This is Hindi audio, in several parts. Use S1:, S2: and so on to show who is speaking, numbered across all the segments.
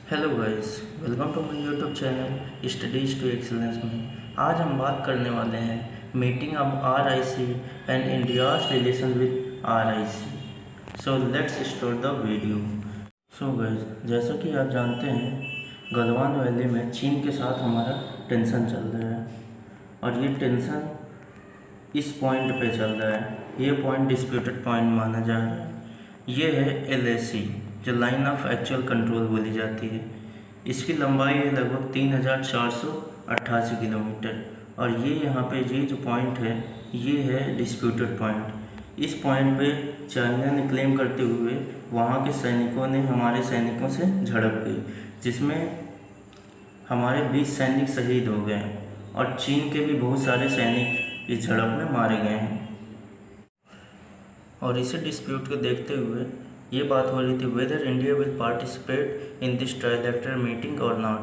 S1: Hello guys, welcome to my YouTube channel studies to excellence में। आज हम बात करने वाले हैं meeting of RIC and India's relation with RIC। So let's start the video. So guys, जैसा कि आप जानते हैं गलवान वैली में चीन के साथ हमारा टेंशन चल रहा है और ये टेंशन इस पॉइंट पे चल रहा है। ये पॉइंट डिस्प्यूटेड पॉइंट माना जा रहा है। ये है LAC जो लाइन ऑफ एक्चुअल कंट्रोल बोली जाती है। इसकी लंबाई है लगभग 3488 किलोमीटर और ये यहाँ पे ये जो पॉइंट है ये है डिस्प्यूटेड पॉइंट। इस पॉइंट पे चाइना ने क्लेम करते हुए वहाँ के सैनिकों ने हमारे सैनिकों से झड़प गई, जिसमें हमारे 20 सैनिक शहीद हो गए और चीन के भी बहुत सारे सैनिक इस झड़प में मारे गए हैं। और इसी डिस्प्यूट को देखते हुए ये बात हो रही थी whether India will participate in this trilateral meeting और not,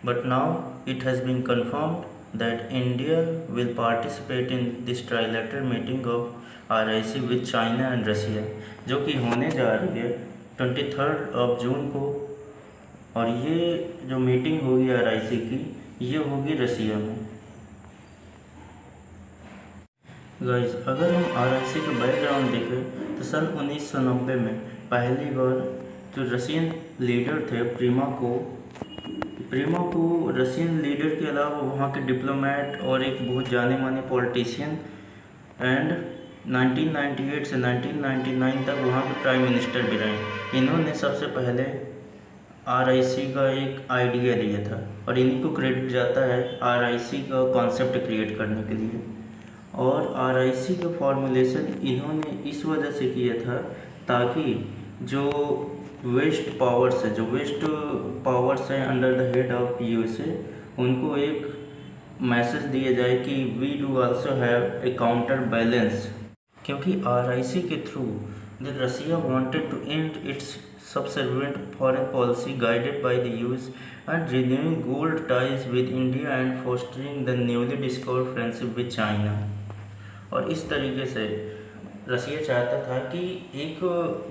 S1: but now it has been confirmed that India will participate in this trilateral meeting of RIC with China and Russia, जो कि होने जा रही है 23 जून को। और ये जो मीटिंग होगी RIC की ये होगी रसिया में। गाइस, अगर हम RIC का बैकग्राउंड देखें तो सन 1990 में पहली बार जो रशियन लीडर थे प्रीमा को रशियन लीडर के अलावा वहाँ के डिप्लोमेट और एक बहुत जाने माने पॉलिटिशियन एंड 1998 से 1999 तक वहाँ के प्राइम मिनिस्टर भी रहे। इन्होंने सबसे पहले RIC का एक आइडिया दिया था और इन्हीं को क्रेडिट जाता है RIC का कॉन्सेप्ट क्रिएट करने के लिए। और RIC का फॉर्मुलेशन इन्होंने इस वजह से किया था ताकि जो वेस्ट पावर्स हैं under the head of USA उनको एक मैसेज दिया जाए कि we do also have a counter balance, क्योंकि RIC के through the Russia wanted to end it's subservient foreign policy guided by the US and renewing gold ties with India and fostering the newly discovered friendship with China। और इस तरीके से रसिया चाहता था कि एक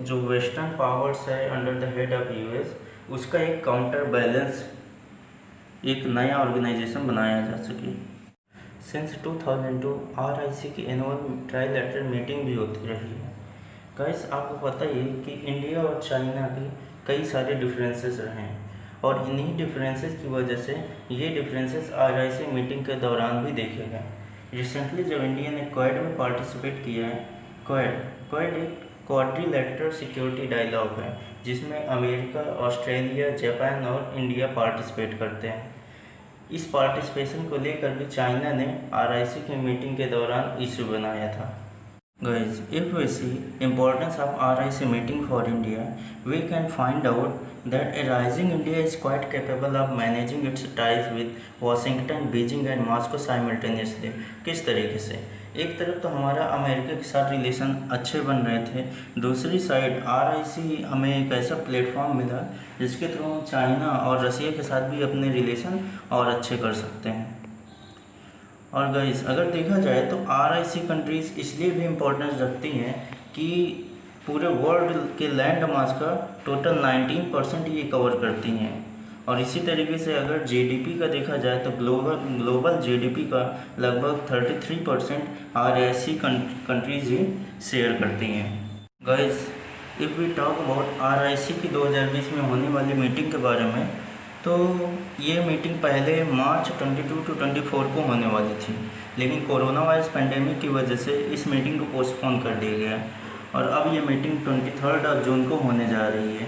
S1: जो वेस्टर्न पावर्स है under the head of US उसका एक काउंटर बैलेंस, एक नया ऑर्गेनाइजेशन बनाया जा सके। सिंस 2002 RIC की एनुअल ट्राइलेटरल मीटिंग भी होती रही है। गाइस, आपको पता ही है कि इंडिया और चाइना के कई सारे डिफरेंसेस रहे हैं और इन्हीं डिफरेंसेस की वजह से ये डिफरेंसेस RIC मीटिंग के दौरान भी देखे गए। रिसेंटली जब इंडिया ने क्वाड में पार्टिसिपेट किया है, क्वाड एक क्वाड्रिलेटरल सिक्योरिटी डायलॉग है जिसमें अमेरिका, ऑस्ट्रेलिया, जापान और इंडिया पार्टिसिपेट करते हैं। इस पार्टिसिपेशन को लेकर भी चाइना ने RIC की मीटिंग के दौरान इशू बनाया था। Guys, if we see importance of RIC meeting for India, we can find out that a rising India is quite capable of managing its ties with Washington, Beijing and Moscow simultaneously। किस तरीके से? एक तरफ तो हमारा अमेरिका के साथ रिलेशन अच्छे बन रहे थे, दूसरी साइड RIC हमें एक ऐसा प्लेटफॉर्म मिला जिसके थ्रू हम चाइना और रसिया के साथ भी अपने रिलेशन और अच्छे कर सकते हैं। और गाइस, अगर देखा जाए तो RIC कंट्रीज़ इसलिए भी इम्पोर्टेंस रखती हैं कि पूरे वर्ल्ड के लैंड मास का टोटल 19% ये कवर करती हैं। और इसी तरीके से अगर GDP का देखा जाए तो ग्लोबल GDP का लगभग 33% RIC कंट्रीज़ ही शेयर करती हैं। Guys, if we talk about RIC की 2020 में होने वाली मीटिंग के बारे में, तो ये मीटिंग पहले मार्च 22 to 24 को होने वाली थी, लेकिन कोरोना वायरस पेंडेमिक की वजह से इस मीटिंग को पोस्टपोन कर दिया गया और अब ये मीटिंग 23 जून को होने जा रही है।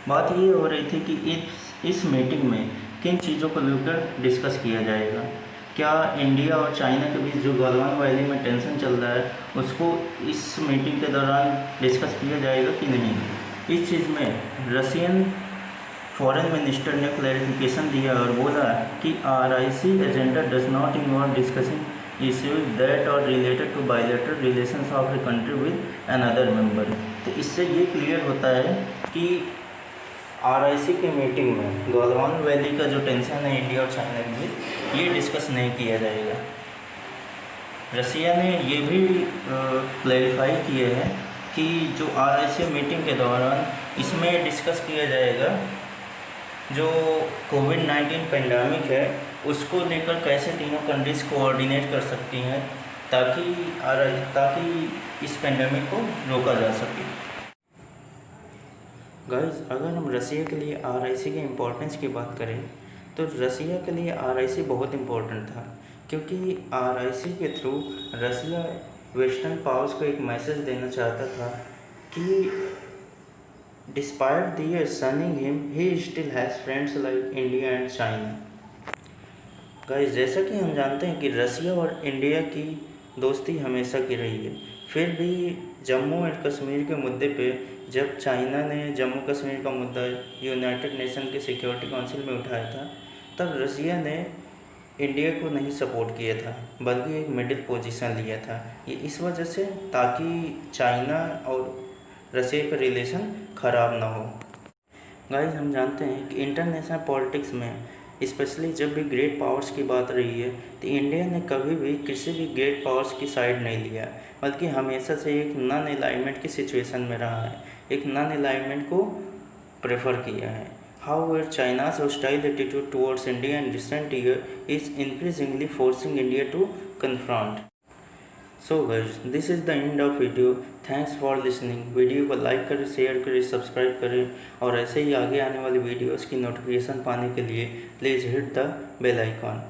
S1: बात ये हो रही थी कि इस मीटिंग में किन चीज़ों को लेकर डिस्कस किया जाएगा। क्या इंडिया और चाइना के बीच जो गलवान वैली में टेंशन चल रहा है उसको इस मीटिंग के दौरान डिस्कस किया जाएगा कि नहीं। इस चीज़ में रशियन फॉरेन मिनिस्टर ने क्लैरिफिकेशन दिया और बोला कि RIC agenda does not involve discussing issues that are related to bilateral relations of a country with another member. तो इससे ये क्लियर होता है कि RIC की मीटिंग में गलवान वैली का जो टेंशन है इंडिया और चाइना के बीच ये डिस्कस नहीं किया जाएगा। रसिया ने ये भी क्लैरिफाई किया है कि जो RIC मीटिंग के दौरान इसमें डिस्कस किया जाएगा जो कोविड-19 पेंडेमिक है उसको लेकर कैसे तीनों कंट्रीज़ कोऑर्डिनेट कर सकती हैं ताकि इस पेंडेमिक को रोका जा सके। गाइस, अगर हम रसिया के लिए आरआईसी के इम्पोर्टेंस की बात करें तो रसिया के लिए आरआईसी बहुत इम्पोर्टेंट था, क्योंकि आरआईसी के थ्रू रसिया वेस्टर्न पावर्स को एक मैसेज देना चाहता था कि despite their shunning him he still has friends like India and China. Guys, जैसा कि हम जानते हैं कि रसिया और इंडिया की दोस्ती हमेशा की रही है, फिर भी जम्मू एंड कश्मीर के मुद्दे पे जब चाइना ने जम्मू कश्मीर का मुद्दा यूनाइटेड नेशन के सिक्योरिटी काउंसिल में उठाया था, तब रसिया ने इंडिया को नहीं सपोर्ट किया था, बल्कि एक मिडिल पोजीशन लिया था। ये इस वजह से ताकि चाइना और रसिया का रिलेशन ख़राब ना हो। गाइस, हम जानते हैं कि इंटरनेशनल पॉलिटिक्स में स्पेशली जब भी ग्रेट पावर्स की बात रही है तो इंडिया ने कभी भी किसी भी ग्रेट पावर्स की साइड नहीं लिया, बल्कि हमेशा से एक नॉन अलाइनमेंट की सिचुएशन में रहा है, एक नॉन अलाइनमेंट को प्रेफर किया है। However, China's hostile attitude towards India in recent years is increasingly forcing India to confront. So guys, this is the end of video. Thanks for listening. Video को लाइक करें, शेयर करें, सब्सक्राइब करें और ऐसे ही आगे आने वाली वीडियोस की नोटिफिकेशन पाने के लिए please hit the bell icon.